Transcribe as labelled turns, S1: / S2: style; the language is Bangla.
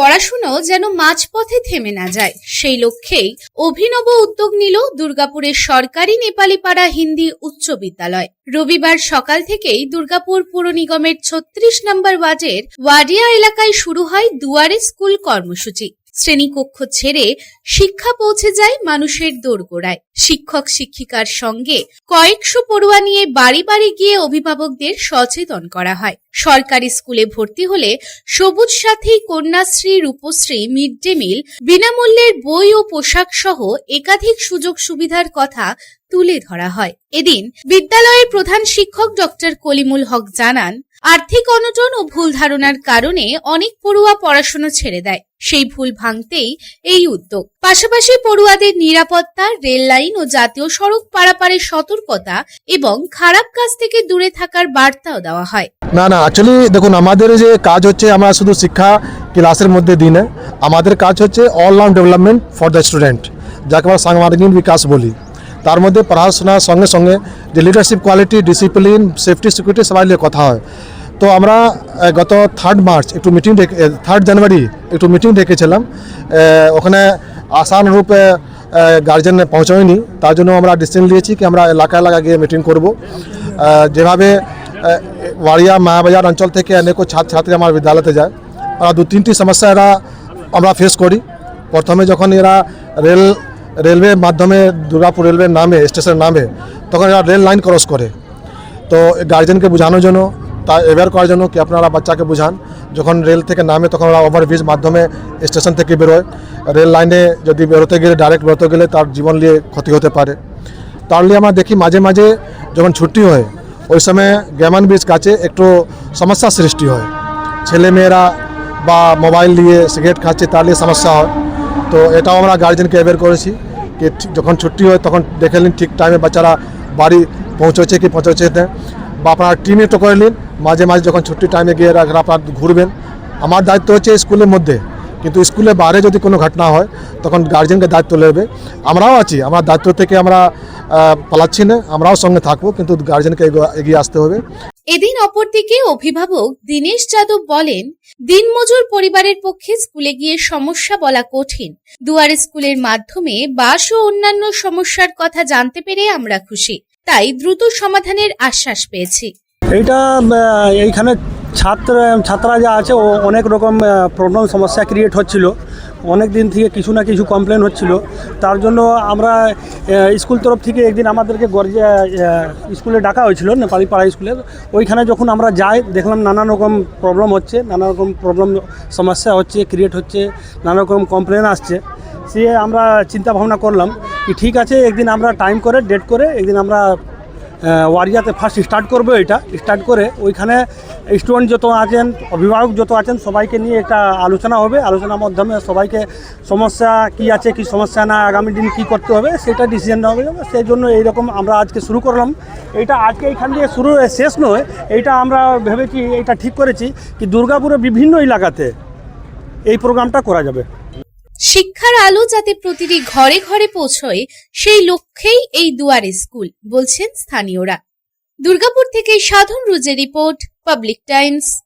S1: পড়াশুনো যেন মাঝপথে থেমে না যায়, সেই লক্ষ্যেই অভিনব উদ্যোগ নিল দুর্গাপুরের সরকারি নেপালিপাড়া হিন্দি উচ্চ বিদ্যালয়। রবিবার সকাল থেকেই দুর্গাপুর পুর নিগমের ৩৬ নম্বর ওয়ার্ডের ওয়াডিয়া এলাকায় শুরু হয় দুয়ারে স্কুল কর্মসূচি। শ্রেণীকক্ষ ছেড়ে শিক্ষা পৌঁছে যায় মানুষের দোরগোড়ায়। শিক্ষক শিক্ষিকার সঙ্গে কয়েকশো পড়ুয়া নিয়ে বাড়ি বাড়ি গিয়ে অভিভাবকদের সচেতন করা হয়। সরকারি স্কুলে ভর্তি হলে সবুজ সাথী, Kanyashree, Rupashree, mid day meal, বিনামূল্যের বই ও পোশাক সহ একাধিক সুযোগ সুবিধার কথা তুলে ধরা হয়। এদিন বিদ্যালয়ের প্রধান শিক্ষক ডক্টর কলিমুল হক জানান, আর্থিক অনটন ও ভুল ধারণার কারণে অনেক পড়ুয়া পড়াশোনা ছেড়ে দেয়। সেই ভুল ভাঙতেই এই উদ্যোগ। পাশাপাশি পড়ুয়াদের নিরাপত্তা, রেল লাইন ও জাতীয় সড়ক পারাপারের সতর্কতা এবং খারাপ কাজ থেকে দূরে থাকার বার্তাও দেওয়া হয়।
S2: না অ্যাকচুয়ালি দেখুন, আমাদের যে কাজ হচ্ছে, আমরা শুধু শিক্ষা ক্লাসের মধ্যে দিই না, আমাদের কাজ হচ্ছে all round development for the student, যাকে আমরা সাংবাদিক বিকাশ বলি। তার মধ্যে পড়াশোনার সঙ্গে সঙ্গে যে leadership quality, discipline, safety, security সবাই নিয়ে কথা হয়। তো আমরা গত 3 জানুয়ারি একটু মিটিং ডেকেছিলাম। ওখানে আশানুরূপে গার্জেন পৌঁছায়নি, তার জন্য আমরা ডিসিশন নিয়েছি কি আমরা এলাকা গিয়ে মিটিং করব। যেভাবে ওয়াড়িয়া মায়াবাজার অঞ্চল থেকে অনেক ছাত্রছাত্রী আমার বিদ্যালয়তে যায়, ওরা 2-3টি সমস্যা আমরা ফেস করি। প্রথমে যখন এরা রেলওয়ে মাধ্যমে দুর্গাপুর রেলওয়ে নামে, স্টেশন নামে, তখন এরা রেল লাইন ক্রস করে। তো গার্জেনকে বোঝানোর জন্য, তা অ্যাওয়্যার করার জন্য কি আপনারা বাচ্চাকে বোঝান, যখন রেল থেকে নামে তখন ওরা ওভারব্রিজ মাধ্যমে স্টেশন থেকে বেরোয়। রেল লাইনে যদি ডাইরেক্ট বেরোতে গেলে তার জীবন নিয়ে ক্ষতি হতে পারে। তাহলে আমরা দেখি মাঝে মাঝে যখন ছুটি হয়, ওই সময় গ্যামান ব্রিজ কাছে একটু সমস্যার সৃষ্টি হয়। ছেলে মেয়েরা বা মোবাইল নিয়ে সিগারেট খাচ্ছে, তাহলে সমস্যা হয়। তো এটাও আমরা গার্জেনকে অ্যাওয়্যার করেছি কি যখন ছুটি হয় তখন দেখে নিন ঠিক টাইমে বাচ্চারা বাড়ি পৌঁছচ্ছে কি পৌঁছচ্ছে না, বা আপনার টিমে তো করে নিন। মাঝে মাঝে যখন ছুটির টাইমে গিয়ে আপনার ঘুরবেন। আমার দায়িত্ব হচ্ছে স্কুলের মধ্যে, কিন্তু স্কুলের বাইরে যদি কোনো ঘটনা হয় তখন গার্জেনকে দায়িত্ব নেবে। আমরাও আছি, আমার দায়িত্ব থেকে আমরা পালাচ্ছি না, আমরাও সঙ্গে থাকবো, কিন্তু গার্জেনকে এগিয়ে আসতে হবে।
S1: এদিন অপরদিকে অভিভাবক দীনেশ যাদব বলেন, দিনমজুর পরিবারের পক্ষে স্কুলে গিয়ে সমস্যা বলা কঠিন। দুয়ারে স্কুলের মাধ্যমে বাস ও অন্যান্য সমস্যার কথা জানতে পেরে আমরা খুশি, তাই দ্রুত সমাধানের আশ্বাস পেয়েছি।
S3: এইখানে ছাত্ররা যা আছে ও অনেক রকম প্রবলেম সমস্যা ক্রিয়েট হচ্ছিল। অনেক দিন থেকে কিছু না কিছু কমপ্লেন হচ্ছিল। তার জন্য আমরা স্কুল তরফ থেকে একদিন আমাদেরকে স্কুলে ডাকা হয়েছিল, নেপালি পাড়া স্কুলে। ওইখানে যখন আমরা যাই দেখলাম নানান রকম প্রবলেম হচ্ছে, নানা রকম সমস্যা হচ্ছে, ক্রিয়েট হচ্ছে, নানা রকম কমপ্লেন আসছে। সে আমরা চিন্তা ভাবনা করলাম কি ঠিক আছে, একদিন আমরা টাইম করে ডেট করে একদিন আমরা ওয়ারিয়াতে ফার্স্ট স্টার্ট করে ওইখানে স্টুডেন্ট যত আছেন, অভিভাবক যত আছেন, সবাইকে নিয়ে একটা আলোচনা হবে। আলোচনার মাধ্যমে সবাইকে সমস্যা কি আছে, কি সমস্যা না, আগামী দিন কী করতে হবে সেটা ডিসিশন নেওয়া হবে। সেই জন্য এইরকম আমরা আজকে শুরু করলাম। এইটা আজকে এইখান দিয়ে শেষ নয়, এইটা আমরা ভেবেছি, এইটা ঠিক করেছি কি দুর্গাপুরের বিভিন্ন এলাকাতে এই প্রোগ্রামটা করা যাবে।
S1: শিক্ষার আলো যাতে প্রতিটি ঘরে ঘরে পৌঁছয়, সেই লক্ষ্যেই এই দুয়ারে স্কুল, বলছেন স্থানীয়রা। দুর্গাপুর থেকে সাধন রুজের রিপোর্ট, পাবলিক টাইমস।